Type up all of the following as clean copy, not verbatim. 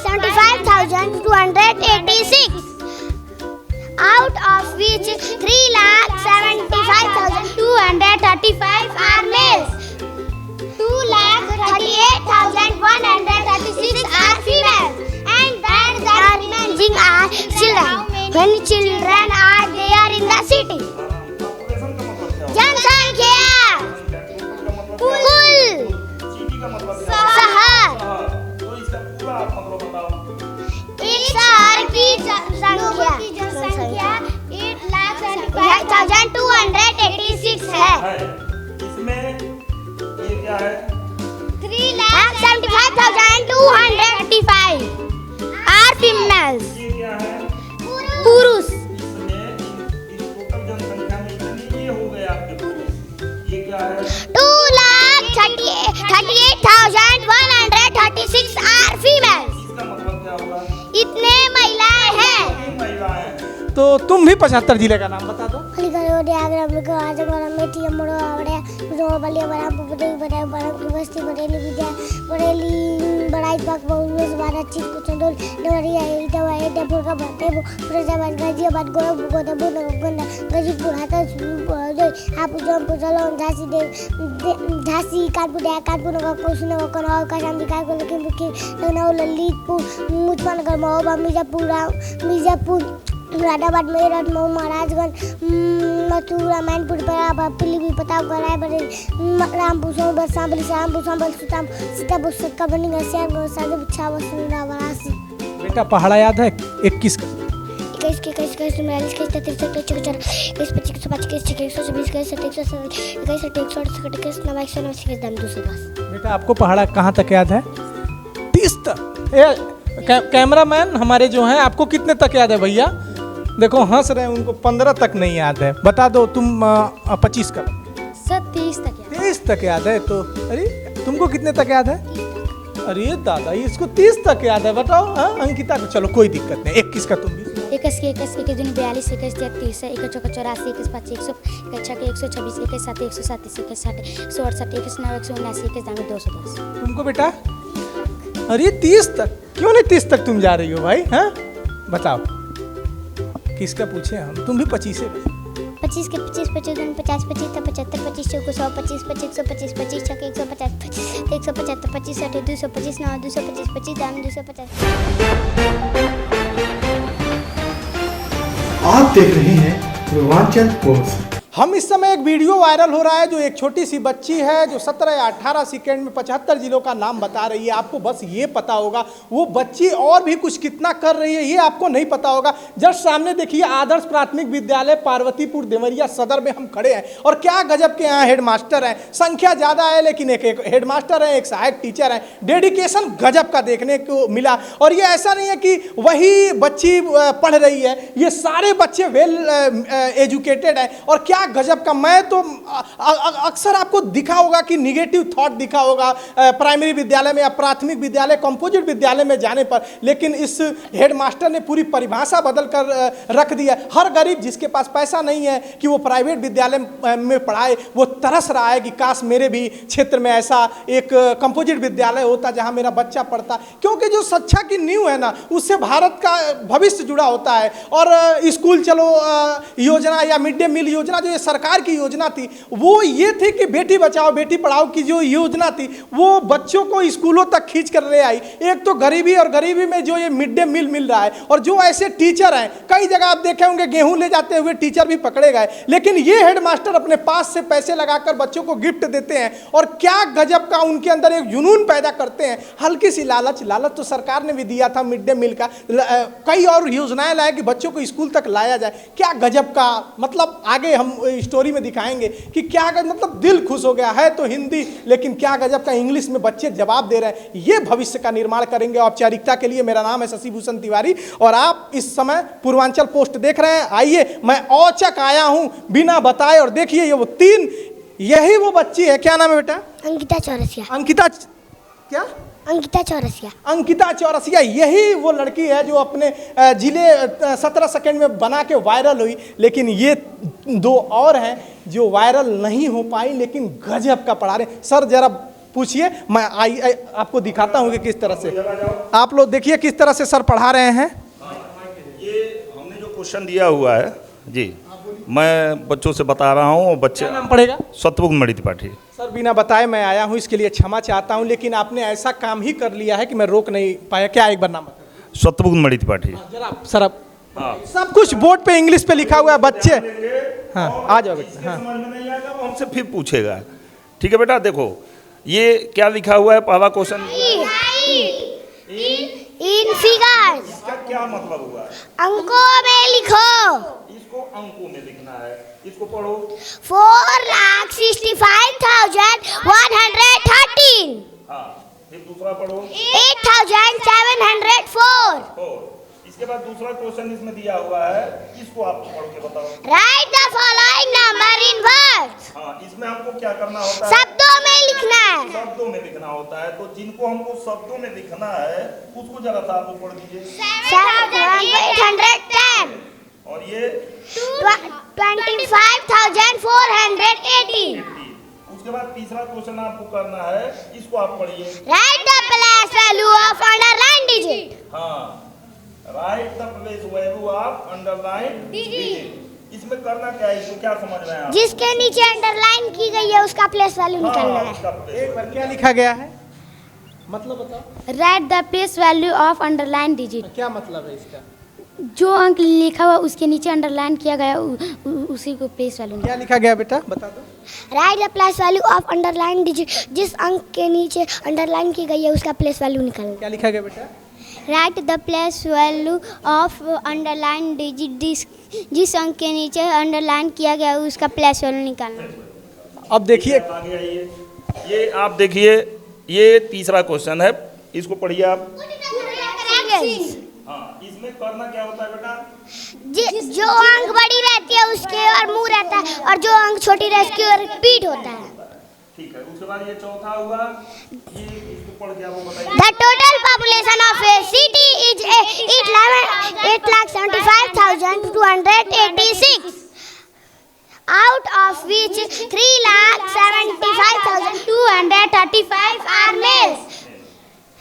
3,75,286, out of which 3,75,235 are males, 2,38,136 are females, and then the remaining are children. When children are there in the city. जनसंख्या, कुल, शहर, एक शहर की संख्या 8,75,286 है। इसमें ये क्या है? 3,75,235 are females, ये क्या है? पुरुष। इसमें इस टोटल जनसंख्या में इतने ये हो गए आपके पुरुष। ये क्या है? 2,38,136 are females. इसका मतलब क्या हुआ? इतने महिलाएं हैं। महिलाएं। तो तुम भी 75 जिले का नाम बता दो। झांसी, कानपुर, लखनऊ, ललितपुर, मुजफ्फरनगर, महोबा, मिर्जापुर, मुरादाबाद, मेरठ, मऊ, महाराजगंज, मथुरा, मैनपुर, पीलीभीत, प्रतापगढ़, रायबरेली, रामपुर, सोनभद्र, शामली, संबल, सीतापुर, सिकंदराबाद, सियारगंज, शाजापुर, छावा, वाराणसी। बेटा पहाड़ा याद है 21 का? 21, 42, 43, 44, 21, 25, 125, 126, 210। बेटा आपको पहाड़ा कहाँ तक याद है? 30 तक। कैमरामैन हमारे जो हैं, आपको कितने तक याद है भैया? देखो हंस रहे हैं, उनको 15 तक नहीं याद है। बता दो तुम 25 का? सर 23 तक। 23 तक याद है। तो अरे तुमको कितने तक याद है? अरे दादा इसको 30 तक याद है। बताओ। हाँ अंकिता को चलो कोई दिक्कत नहीं। 21 का तुम भी? 21 के 42, 21 30, 21 84, 21 25, 126, 21 7, 137, 21 60, 168, 21 9, 179, 21 210। तुमको बेटा? अरे 30 तक क्यों नहीं? 30 तक तुम जा रही हो भाई? हाँ बताओ किसका पूछे हम? तुम भी 25 है। 25 के 25, 25 50, 25 75, 25 100, 25 25, 125, 25 150, 175, 25 60, 225 9, 225, 25 250। आप देख रहे हैं पूर्वांचल पोस्ट। हम इस समय एक वीडियो वायरल हो रहा है जो एक छोटी सी बच्ची है जो 17 या 18 सेकेंड में 75 जिलों का नाम बता रही है। आपको बस ये पता होगा वो बच्ची और भी कुछ कितना कर रही है ये आपको नहीं पता होगा। जस्ट सामने देखिए आदर्श प्राथमिक विद्यालय पार्वतीपुर देवरिया सदर में हम खड़े हैं और क्या गजब के यहाँ हेडमास्टर हैं। संख्या ज़्यादा है लेकिन एक हेडमास्टर है, एक सहायक टीचर है। डेडिकेशन गजब का देखने को मिला। और ये ऐसा नहीं है कि वही बच्ची पढ़ रही है, ये सारे बच्चे वेल एजुकेटेड हैं। और क्या गजब का, मैं तो अक्सर आपको दिखा होगा कि निगेटिव थॉट दिखा होगा प्राइमरी विद्यालय में या प्राथमिक विद्यालय कंपोजिट विद्यालय में जाने पर, लेकिन इस हेडमास्टर ने पूरी परिभाषा बदल कर रख दिया। हर गरीब जिसके पास पैसा नहीं है कि वो प्राइवेट विद्यालय में पढ़ाए, वो तरस रहा है कि काश मेरे भी क्षेत्र में ऐसा एक कंपोजिट विद्यालय होता जहां मेरा बच्चा पढ़ता। क्योंकि जो शिक्षा की नींव है ना, उससे भारत का भविष्य जुड़ा होता है। और स्कूल चलो योजना या मिड डे मील योजना जो सरकार की योजना थी वो ये थी कि बेटी बचाओ बेटी पढ़ाओ की जो योजना थी वो बच्चों को स्कूलों तक खींच कर ले आई। एक तो गरीबी और गरीबी में जो ये मिड डे मील मिल रहा है और जो ऐसे टीचर हैं, कई जगह आप देखे होंगे गेहूं ले जाते हुए टीचर भी पकड़े गए, लेकिन ये हेडमास्टर अपने पास से पैसे लगाकर बच्चों को गिफ्ट देते हैं। और क्या गजब का उनके अंदर एक जुनून पैदा करते हैं। हल्की सी लालच तो सरकार ने भी दिया था मिड डे मील का, कई और योजनाएं लाए कि बच्चों को स्कूल तक लाया जाए। क्या गजब का, मतलब आगे हम स्टोरी में दिखाएंगे कि क्या मतलब दिल खुश हो गया है। तो हिंदी, लेकिन क्या गजब का इंग्लिश में बच्चे जवाब दे रहे हैं। ये भविष्य का निर्माण करेंगे। औपचारिकता के लिए मेरा नाम है शशि भूषण तिवारी और आप इस समय पूर्वांचल पोस्ट देख रहे हैं। आइए मैं औचक आया हूं बिना बताए और देखिए ये वो तीन, यही वो बच्ची है। क्या नाम है बेटा? अंकिता चौरसिया। अंकिता क्या? अंकिता चौरसिया। अंकिता चौरसिया, यही वो लड़की है जो अपने जिले 17 सेकंड में बना के वायरल हुई। लेकिन ये दो और हैं जो वायरल नहीं हो पाई लेकिन गजब का पढ़ा रहे। सर जरा पूछिए, मैं आपको दिखाता हूँ कि किस तरह से आप लोग देखिए किस तरह से सर पढ़ा रहे हैं। ये हमने जो क्वेश्चन दिया हुआ है जी, मैं बच्चों से बता रहा हूँ। बच्चे क्या नाम पड़ेगा? सत्यमुक्त मणि त्रिपाठी। सर बिना बताए मैं आया हूँ, इसके लिए क्षमा चाहता हूँ, लेकिन आपने ऐसा काम ही कर लिया है कि मैं रोक नहीं पाया। क्या एक बार नाम बताइए? सत्यमुक्त मणि त्रिपाठी। जरा सर आप हाँ। सब कुछ बोर्ड पे इंग्लिश पे लिखा हुआ है, बच्चे हाँ आ जाओ बेटा। इसके हाँ समझ में नहीं आएगा वो हमसे फिर पूछेगा। ठीक है बेटा, देखो ये क्या लिखा हुआ है, पहला क्वेश्चन। इन फिगर्स, इसका क्या मतलब हुआ है? अंकों में लिखो। इसको अंकों में लिखना है, इसको पढ़ो। 4,65,113, हाँ, फिर दूसरा पढ़ो। 8,704। और इसके बाद दूसरा क्वेश्चन इसमें दिया हुआ है, इसको आप पढ़ के बताओ। Right the following number in words, हाँ, इसमें हमको क्या करना होता है? शब्दों में लिखना है। शब्दों में लिखना होता है। तो जिनको हमको शब्दों में लिखना है उसको जरा सा आप पढ़ दीजिए। 7,810 और ये 25,480। उसके बाद तीसरा क्वेश्चन आपको करना है, इसको आप पढ़िए। Write the place value of underline digit. हाँ, write the place value of underline digit. इसमें करना क्या है, इसको क्या समझ रहे हैं आप? जिसके नीचे अंडरलाइन की गई है उसका प्लेस वैल्यू निकालना है। उसका place एक बार क्या लिखा गया है, मतलब बताओ। Right the place value of underline digit. क्या मतलब है इसका? जो अंक लिखा हुआ उसके नीचे अंडरलाइन किया गया उसी को प्लेस वैल्यू। क्या लिखा गया बेटा, बता दो। Right the place value of underline digit, जिस अंक के नीचे अंडरलाइन की गई है उसका प्लेस वैल्यू निकालना। क्या लिखा गया बेटा? Right the place value of underline digit, जिस अंक के नीचे अंडरलाइन किया गया है उसका प्लेस वैल्यू निकालना। अब देखिए आगे आइए, ये आप देखिए, ये तीसरा क्वेश्चन है, इसको पढ़िए आप। हाँ, इसमें करना क्या होता है बेटा? जो अंक बड़ी रहती है उसके और मुंह रहता है, और जो अंक छोटी रहती है उसके और पीठ होता है। ठीक है, उसके बाद ये चौथा हुआ, ये इसको पढ़ के आपको बताइए। The total population of a city is 8,75,286, out of which 3,75,235 are males,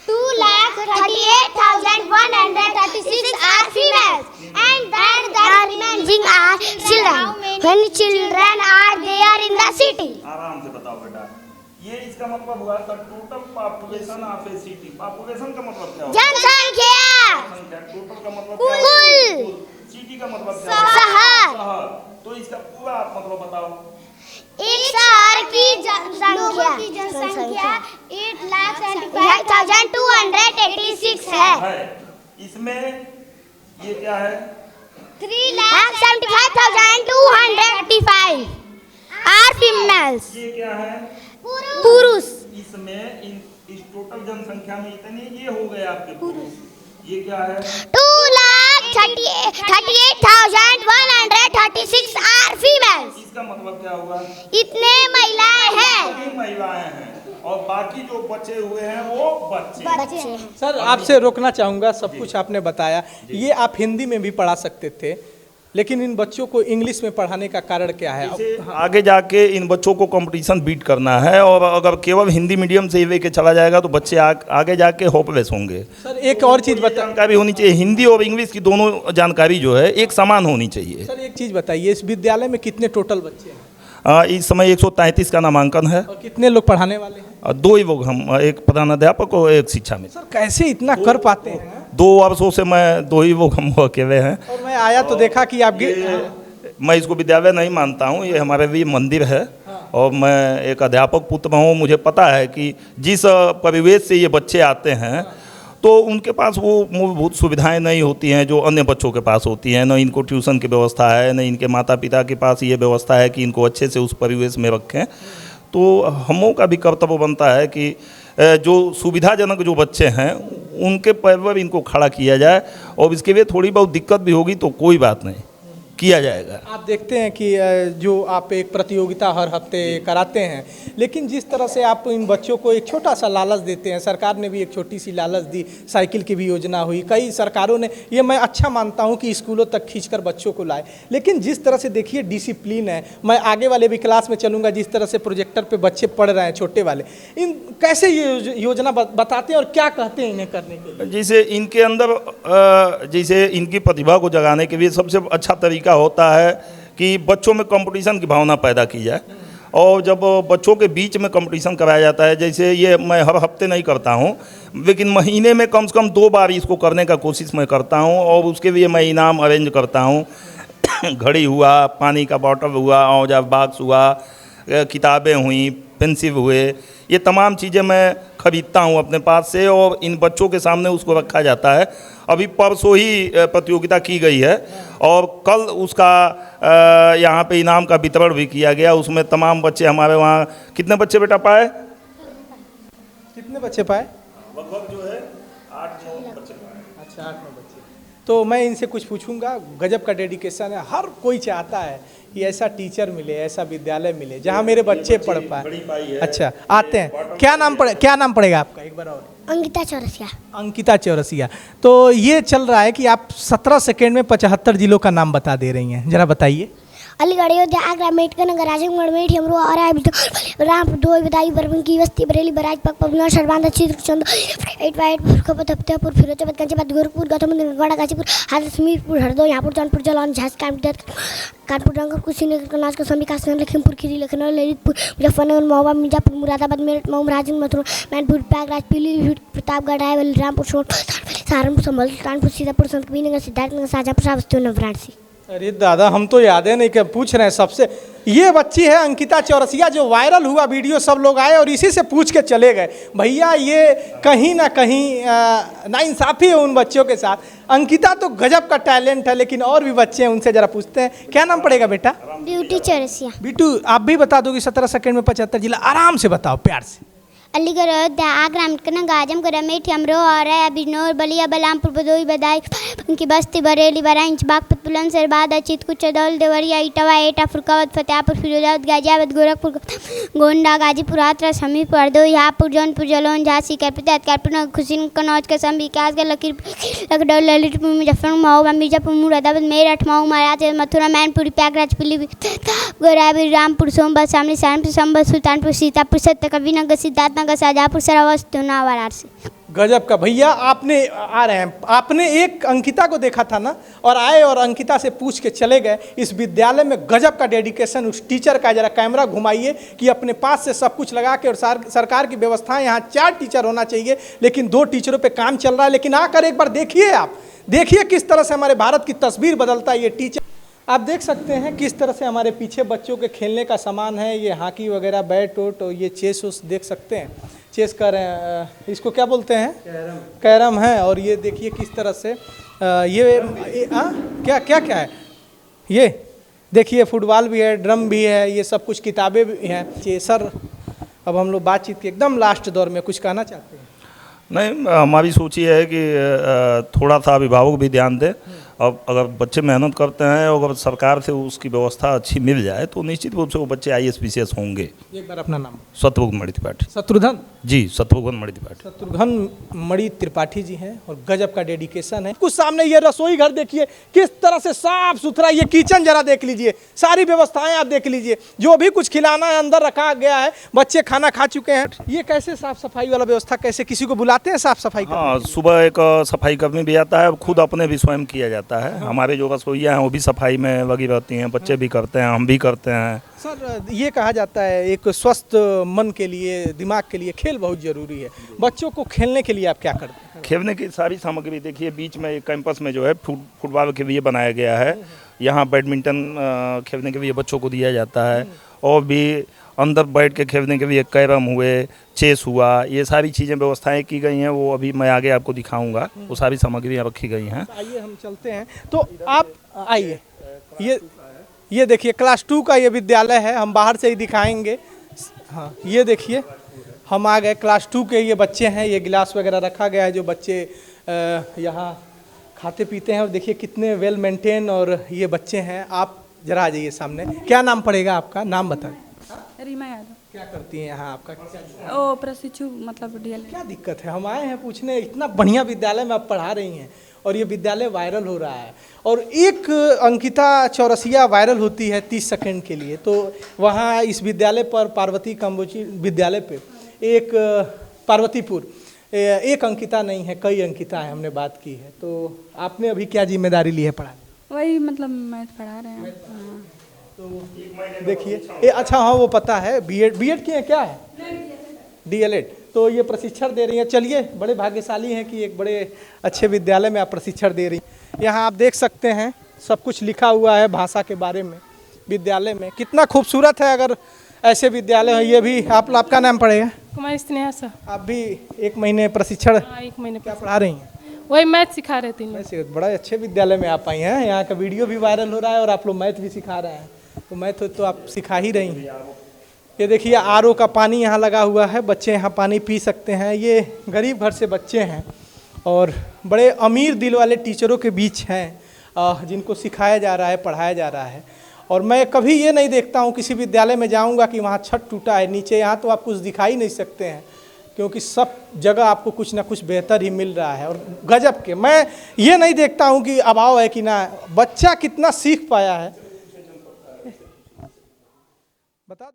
2,38,136 are females, and the remaining are children. When children are there in the city. आराम से बताओ बेटा, ये इसका मतलब हुआ the total population of A city. Population का मतलब क्या होता है? जनसंख्या। जनसंख्या। टोटल का मतलब कुल। क्या होता है? सिटी का मतलब क्या होता है? शहर। शहर। तो इसका पूरा आप मतलब बताओ। एक शहर की जनसंख्या 8,75,286 है। इसमें ये क्या है? 3,75,235 are females. ये क्या है? पुरुष। इसमें इस टोटल जनसंख्या में इतने ये हो गए आपके पुरुष। ये क्या है? 2,38,136 are females. इसका मतलब क्या हुआ? इतने महिलाएं हैं। सभी महिलाएं हैं और बाकी जो बचे हुए हैं वो बच्चे। सर आपसे रोकना चाहूँगा, सब कुछ आपने बताया, ये आप हिंदी में भी पढ़ा सकते थे, लेकिन इन बच्चों को इंग्लिश में पढ़ाने का कारण क्या है? आगे जाके इन बच्चों को कंपटीशन बीट करना है, और अगर केवल हिंदी मीडियम से ही लेके चला जाएगा तो बच्चे आगे जाके होपलेस होंगे। सर एक और चीज़ बता, जानकारी होनी चाहिए, हिंदी और इंग्लिश की दोनों जानकारी जो है एक समान होनी चाहिए। सर एक चीज़ बताइए, इस विद्यालय में कितने टोटल बच्चे हैं? इस समय 133 का नामांकन है, और कितने लोग पढ़ाने वाले हैं? और 2 ही लोग हम, एक प्रधानाध्यापक और एक शिक्षा मित्र। सर कैसे इतना कर पाते हैं? 2 वर्षों से मैं 2 ही लोग हम अकेले हैं। और मैं आया तो देखा कि आप मैं इसको विद्यालय नहीं मानता हूँ, ये हमारे लिए मंदिर है। और मैं एक अध्यापक पुत्र हूँ, मुझे पता है कि जिस परिवेश से ये बच्चे आते हैं तो उनके पास वो मूलभूत सुविधाएं नहीं होती हैं जो अन्य बच्चों के पास होती हैं। न इनको ट्यूशन की व्यवस्था है, न इनके माता पिता के पास ये व्यवस्था है कि इनको अच्छे से उस परिवेश में रखें। तो हमों का भी कर्तव्य बनता है कि जो सुविधाजनक जो बच्चे हैं उनके पैर पर इनको खड़ा किया जाए, और इसके लिए थोड़ी बहुत दिक्कत भी होगी तो कोई बात नहीं, किया जाएगा। आप देखते हैं कि जो आप एक प्रतियोगिता हर हफ्ते कराते हैं, लेकिन जिस तरह से आप इन बच्चों को एक छोटा सा लालच देते हैं, सरकार ने भी एक छोटी सी लालच दी, साइकिल की भी योजना हुई, कई सरकारों ने, ये मैं अच्छा मानता हूं कि स्कूलों तक खींचकर बच्चों को लाए, लेकिन जिस तरह से देखिए डिसिप्लिन है, मैं आगे वाले भी क्लास में चलूँगा, जिस तरह से प्रोजेक्टर पर बच्चे पढ़ रहे हैं छोटे वाले, इन कैसे ये योजना बताते हैं और क्या कहते हैं इन्हें करने के लिए? जैसे इनके अंदर जैसे इनकी प्रतिभा को जगाने के लिए सबसे अच्छा तरीका होता है कि बच्चों में कंपटीशन की भावना पैदा की जाए, और जब बच्चों के बीच में कंपटीशन कराया जाता है, जैसे ये मैं हर हफ्ते नहीं करता हूँ, लेकिन महीने में कम से कम 2 बार इसको करने का कोशिश मैं करता हूँ, और उसके लिए मैं इनाम अरेंज करता हूँ। घड़ी हुआ, पानी का बॉटल हुआ, औजार बॉक्स हुआ, किताबें हुई, पेंसिल हुए, ये तमाम चीज़ें मैं खरीदता हूँ अपने पास से, और इन बच्चों के सामने उसको रखा जाता है। अभी परसों ही प्रतियोगिता की गई है, और कल उसका यहाँ पे इनाम का वितरण भी किया गया। उसमें तमाम बच्चे हमारे वहाँ, कितने बच्चे बेटा पाए? कितने बच्चे पाए? लगभग जो है 8-9 बच्चे पाए। अच्छा, 8-9 बच्चे। तो मैं इनसे कुछ पूछूंगा, गजब का डेडिकेशन है, हर कोई चाहता है कि ऐसा टीचर मिले, ऐसा विद्यालय मिले जहाँ मेरे बच्चे पढ़ पाए। अच्छा, आते हैं, क्या नाम पड़ेगा आपका एक बार और? अंकिता चौरसिया। अंकिता चौरसिया। तो ये चल रहा है कि आप 17 सेकेंड में 75 जिलों का नाम बता दे रही हैं, जरा बताइए। अलीगढ़, अयोध्या, आगरा, मेरठ, नगर, आजमगढ़, मेरठ, अमरोहा, और रामपुर, धोई, बदायूं, बरबंकी, बस्ती, बरेली, बहराइच, पकपक, शरबांदा, चित्रचंद, फतेहपुर, फिरोजाबाद, गाजियाबाद, गोरखपुर, गौतम बुद्ध, नगरवाड़ा, गाजीपुर, हाथरस, मीरपुर, हरदोई, यहाँ जौनपुर, जालौन, झांसी, कानपुर, रंगपुर, कुशीनगर, कन्नौज, कौशाम्बी, कासगंज, लखीमपुर खीरी, लखनऊ, ललितपुर, मुजफ्फरनगर, महोबा, मिर्जापुर, मुरादाबाद, मेरठ, मऊ, राजगंज, मथुरा, मैनपुर, प्रयागराज, पीलीभीत, प्रतापगढ़, रायबरेली, रामपुर, सहारनपुर, संभल, कानपुर, सीतापुर, संतकबीरनगर, सिद्धार्थनगर, शाहजहाँपुर, श्रावस्ती, वाराणसी। अरे दादा, हम तो याद है नहीं कि पूछ रहे हैं सबसे। ये बच्ची है अंकिता चौरसिया, जो वायरल हुआ वीडियो, सब लोग आए और इसी से पूछ के चले गए। भैया ये कहीं ना कहीं नाइंसाफ़ी है उन बच्चों के साथ। अंकिता तो गजब का टैलेंट है, लेकिन और भी बच्चे हैं, उनसे जरा पूछते हैं। क्या नाम पड़ेगा बेटा? ब्यूटी चौरसिया। बिटू, आप भी बता दोगे 17 सेकंड में 75 जिला? आराम से बताओ, प्यार से। अलीगढ़, अयोध्या, आगरा, मेरठ, आजमगढ़, मेरठ, अमरोहा, औरैया, बिजनौर, बलिया, बलरामपुर, भदोही, बदायूं, उनकी बस्ती, बरेली, बहराइच, बागपत, बुलंदशहर, बादा, चित्रकूट, चंदौली, देवरिया, इटावा, एटा, फुरकाबाद, फतेहापुर, फिरोजाबाद, गाजियाबाद, गोरखपुर, गोंडा, गाजीपुर, हाथरस, हमीरपुर, हरदोई, हापुड़, जौनपुर, जालौन, झांसी, कैपिटल, कानपुर, कुशीनगर, कन्नौज, कौशाम्बी, कासगंज, लखनऊ, ललितपुर, मुजफ्फरनगर, महोबा, मिर्जापुर, मुरादाबाद, मेरठ, मऊ, महाराजगंज, मथुरा, मैनपुरी, प्रयागराज, पीलीभीत, गोराबी, रामपुर, सोनभद्र, शामली, सहारनपुर, संभल, सुल्तानपुर, सीतापुर, संतकबीरनगर, सिद्धार्थनगर, शाहजहाँपुर, श्रावस्ती, वाराणसी। गजब का भैया, आपने एक अंकिता को देखा था ना, और आए और अंकिता से पूछ के चले गए। इस विद्यालय में गजब का डेडिकेशन उस टीचर का, जरा कैमरा घुमाइए कि अपने पास से सब कुछ लगा के, और सरकार की व्यवस्थाएं, यहाँ 4 टीचर होना चाहिए, लेकिन 2 टीचरों पे काम चल रहा है। लेकिन आकर एक बार देखिए, आप देखिए किस तरह से हमारे भारत की तस्वीर बदलता है ये टीचर। आप देख सकते हैं किस तरह से हमारे पीछे बच्चों के खेलने का सामान है, ये हॉकी वगैरह, बैट वोट, और ये चेस उस देख सकते हैं, चेस कर रहे हैं, इसको क्या बोलते हैं? कैरम है। और ये देखिए किस तरह से क्या है ये, देखिए फुटबॉल भी है, ड्रम भी है, ये सब कुछ किताबें भी हैं। सर, अब हम लोग बातचीत के एकदम लास्ट दौर में, कुछ कहना चाहते हैं? नहीं, हमारी सोच ये है कि थोड़ा सा अभिभावक भी ध्यान दें। अब अगर बच्चे मेहनत करते हैं और अगर सरकार से उसकी व्यवस्था अच्छी मिल जाए तो निश्चित रूप से वो बच्चे IAS PCS होंगे। एक बार अपना नाम? शत्रुघ्न मणि त्रिपाठी। शत्रुघ्न जी, शत्रुघ्न मणि त्रिपाठी। शत्रुघ्न मणि त्रिपाठी जी हैं, और गजब का डेडिकेशन है। कुछ सामने ये रसोई घर देखिए किस तरह से साफ सुथरा, ये किचन जरा देख लीजिए, सारी व्यवस्थाएं आप देख लीजिए, जो भी कुछ खिलाना है अंदर रखा गया है, बच्चे खाना खा चुके हैं। ये कैसे साफ सफाई वाला व्यवस्था, कैसे किसी को बुलाते हैं साफ सफाई? हाँ, सुबह एक सफाई कर्मी भी आता है, खुद अपने भी स्वयं किया जाता है। हमारे जो रसोइया हैं वो भी सफाई में लगी रहती हैं, बच्चे भी करते हैं, हम भी करते हैं। सर, ये कहा जाता है एक स्वस्थ मन के लिए, दिमाग के लिए खेल बहुत ज़रूरी है। बच्चों को खेलने के लिए आप क्या करते हैं? खेलने की सारी सामग्री देखिए, बीच में कैंपस में जो है फुटबॉल के लिए बनाया गया है, यहाँ बैडमिंटन खेलने के लिए बच्चों को दिया जाता है, और भी अंदर बैठ के खेलने के लिए कैरम हुए, चेस हुआ, ये सारी चीज़ें व्यवस्थाएं की गई हैं। वो अभी मैं आगे आपको दिखाऊंगा, वो सारी सामग्रियाँ रखी गई हैं। आइए हम चलते हैं, तो आप आइए। ये देखिए क्लास 2 का ये विद्यालय है, हम बाहर से ही दिखाएंगे। हाँ, ये देखिए हम आ गए, क्लास 2 के ये बच्चे हैं, ये गिलास वगैरह रखा गया है, जो बच्चे यहाँ खाते पीते हैं और देखिए कितने वेल मेंटेन और ये बच्चे हैं। आप जरा आ जाइए सामने। क्या नाम पड़ेगा आपका, नाम बताएं। रीमा यादव। क्या करती हैं यहाँ, आपका ओ प्रशिक्षु मतलब डीएल। क्या दिक्कत है? हम आए हैं पूछने, इतना बढ़िया विद्यालय में आप पढ़ा रही हैं और ये विद्यालय वायरल हो रहा है और एक अंकिता चौरसिया वायरल होती है 30 सेकंड के लिए, तो वहाँ इस विद्यालय पर पार्वती कंबोजी विद्यालय पे एक पार्वतीपुर एक अंकिता नहीं है, कई अंकिता है, हमने बात की है। तो आपने अभी क्या जिम्मेदारी ली है पढ़ाने? वही मतलब मैथ पढ़ा रहे हैं। हाँ। तो देखिए अच्छा हाँ वो पता है, बीएड किए हैं, क्या है डीएलएड, तो ये प्रशिक्षण दे रही हैं। चलिए, बड़े भाग्यशाली हैं कि एक बड़े अच्छे विद्यालय में आप प्रशिक्षण दे रही हैं। यहाँ आप देख सकते हैं सब कुछ लिखा हुआ है भाषा के बारे में विद्यालय में, कितना खूबसूरत है। अगर ऐसे विद्यालय है, ये भी आपका नाम पड़ेगा? कुमारी स्नेहा सर। आप भी 1 महीने प्रशिक्षण? हाँ, 1 महीने क्या पढ़ा रही हैं? वही मैथ सिखा रहे थे। वैसे बड़ा अच्छे विद्यालय में आप आई हैं, यहाँ का वीडियो भी वायरल हो रहा है और आप लोग मैथ भी सिखा रहे हैं, तो मैथ तो आप सिखा ही रही हैं। ये देखिए आरओ का पानी यहाँ लगा हुआ है, बच्चे यहाँ पानी पी सकते हैं। ये गरीब घर से बच्चे हैं और बड़े अमीर दिल वाले टीचरों के बीच हैं जिनको सिखाया जा रहा है, पढ़ाया जा रहा है। और मैं कभी ये नहीं देखता हूँ किसी विद्यालय में जाऊँगा कि वहाँ छत टूटा है नीचे, यहाँ तो आप कुछ दिखाई नहीं सकते हैं क्योंकि सब जगह आपको कुछ ना कुछ बेहतर ही मिल रहा है। और गजब के, मैं ये नहीं देखता हूँ कि अभाव है कि ना, बच्चा कितना सीख पाया है। बता